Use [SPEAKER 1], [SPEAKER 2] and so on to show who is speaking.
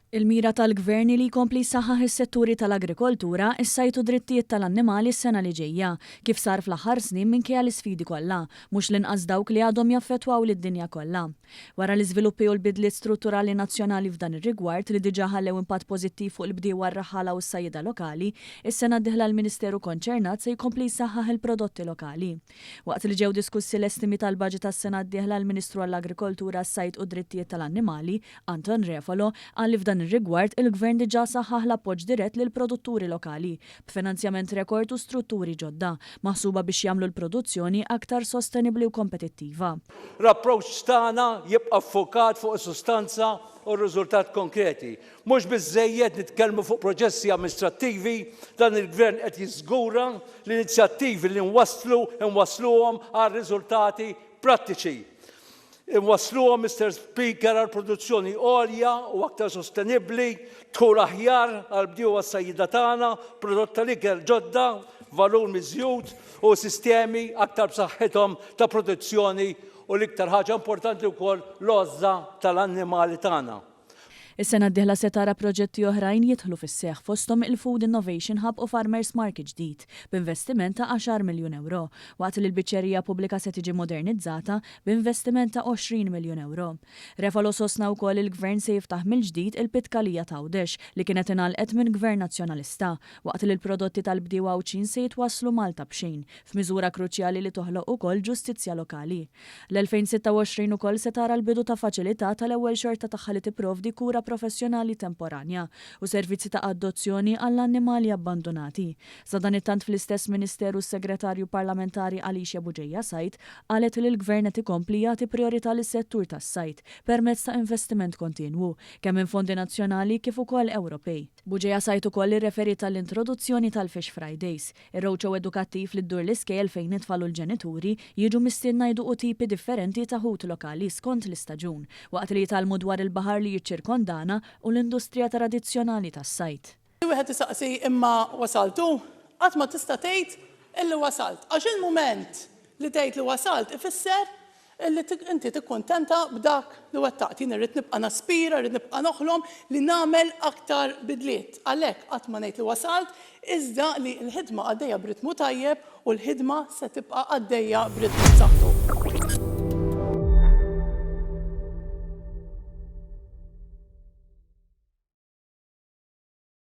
[SPEAKER 1] Il-mira tal-gvern li jkompli jsaħħaħ is-setturi tal-agrikoltura, is-sajt u drittijiet tal-annimali s-sena li ġejja, kif sar fl-aħħar snin minkejja l-isfidi kollha, mhux l-inqas dawk li għadhom jaffettwaw lid-dinja kollha. Wara l-iżviluppi u l-bidliet strutturali nazzjonali f'dan ir-rigward li diġà ħallew impatt pożittiv fuq il-bdiewa r-raħala u s-sajjieda lokali, is-sena d-dieħla l-Ministeru konċernat se jkompli jsaħħaħ il-prodotti lokali. Waqt li ġew diskussi l-estimi tal-baġit tas-sena d-dieħla l-Ministru għall-Agrikoltura, s-sajt u drittijiet tal-annimali, Anton Refalo, qal li f'dan ir-rigward il-Gvern diġà saħħaħ l-appoġġ dirett lil produtturi lokali b'finanzjament rekord u strutturi ġodda maħsuba biex jagħmlu l-produzzjoni aktar sostenibbli u kompetittiva.
[SPEAKER 2] L-approċċ tagħna jibqa' ffokat fuq is-sustanza u r-riżultat konkreti. Mhux biżżejjed nitkellmu fuq proċessi amministrattivi, dan il-Gvern qed jiżgura l-inizjattivi li nwassluhom għal riżultati prattiċi. Inwassluhom, Mr. Speaker, għal produzzjoni għolja u aktar sostenibbli, tkun aħjar għal bdiewa s-sajjieda tagħna, prodott tal-ikel ġodda, valur miżjud u sistemi aktar b'saħħithom ta' protezzjoni u l-iktar ħaġa importanti wkoll l-għoża tal-annimali tagħna.
[SPEAKER 1] Is-sena d-dieħla se tara proġetti oħrajn jidħlu fis-seħħ fosthom il-Food Innovation Hub u Farmers Market ġdid b'investiment ta' 10 miljun euro, waqt li l-biċċerija pubblika se tiġi modernizzata b'investiment ta' 20 miljun euro. Refalo sostna wkoll il-Gvern se jiftaħ mill-ġdid il-Pitkalija ta' Għawdex li kienet ingħalqet minn Gvern Nazzjonalista, waqt li l-prodotti tal-bdiewa Għawċin se jitwasslu Malta b'xejn, f'miżura kruċjali li toħloq ukoll ġustizzja lokali. L-2026 ukoll se tara l-bidu ta' faċilità tal-ewwel xorta tagħha li tipprovdi kura professjonali temporanja u servizzi ta' adozzjoni għall-annimali abbandonati. Sadan it-tant fl-istess Ministeru s-Segretarju Parlamentari Alicia Buġejja Sajt qalet li l-Gvern qed ikompli jagħti priorità lis-settur tas-sajt permezz ta' investiment kontinwu kemm minn fondi nazzjonali kif ukoll Ewropej. Buġejja Sajt ukoll irreferi tal-introduzzjoni tal-Fish Fridays, ir-roadshow edukattiv li ddur l-iskejjel fejn nitfal l-ġenituri jiġu mistiedna jduqu tipi differenti ta' ħut lokali skont l-istaġun, waqt li jitalmu dwar il-baħar li jiċċirkonda u l-industrija tradizzjonali tas-sajt.
[SPEAKER 3] Wieħed isaqsi imma wasaltu, qatt ma tista' tgħid illi wasalt. Għax il-mument li tgħid li wasalt ifisser illi inti tikkuntenta b'dak li wettaqt. Jien irrid nibqa' naspira, irrid nibqa' noħlom li nagħmel aktar bidliet. Għalhekk qatt ma ngħid li wasalt, iżda li l-ħidma għaddejja b'ritmu tajjeb u l-ħidma se tibqa' għaddejja b'ritmu b'saħħtu.